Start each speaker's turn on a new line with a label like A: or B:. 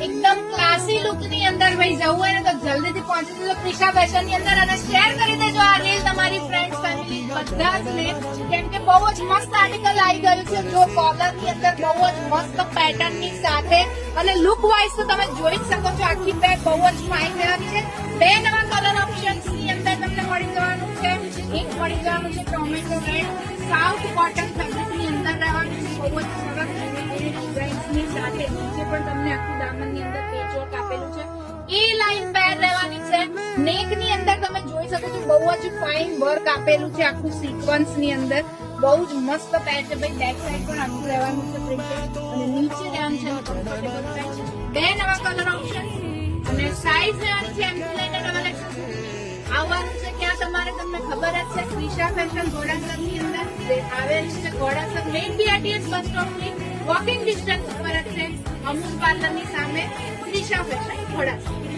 A: એકદમ classy look ની અંદર ભાઈ જવું હોય ને તો જલ્દીથી પહોંચી જજો ક્રિશા ફેશન ની અંદર અને શેર કરી દેજો આ રીલ તમારી ફ્રેન્ડ્સ ફેમિલી બધા જ ને, કેમ કે બહુ જ મસ્ત આર્ટિકલ આવી ગયું છે. જો કોલર ની અંદર બહુ જ મસ્ત પેટર્ન ની સાથે અને લુક વાઇઝ તો તમે જોઈ જ શકો છો. આખી બેગ બહુ જ ફાઇન રહેવાની છે. બે નવા કલર ઓપ્શન્સ ની અંદર તમને મળી જવાનું છે. એક મળી જવાનું છે tomato red, south cotton fabric ની અંદર રહેવાનું છે. બહુ જ સરસ ડિઝાઇન્સ ની સાથે નીચે પણ તમને આખી દામન ની અંદર પેચવર્ક આપેલું છે. એ લાઈન પેર રહેવાની છે. નેક ની અંદર તમે જોઈ શકો છો બહુ જ ફાઇન વર્ક આપેલું છે આખું સિક્વન્સ ની અંદર. બહુ જ મસ્ત પેર છે ભાઈ. બેક સાઈડ પણ આખું રહેવાનું છે પ્રિન્ટેડ અને નીચે રહેવાનું છે કમ્ફર્ટેબલ સાઈઝ. બે નવા કલર ઓપ્શન અને સાઈઝ રહેવાની છે એમ લઈને ડબલ એક્સેલ આવવાનું છે. ક્યાં તમારે તમને ખબર જ છે ક્રિશા ફેશન ઘોડાસર ની અંદર આવેલું છે. Ghodasar main BRTS bus stop ની વોકિંગ ડિસ્ટન્સ ઉપર જ છે. અમુક પાર્લર ની સામે ક્રિશા ફેશન ઘોડાસર.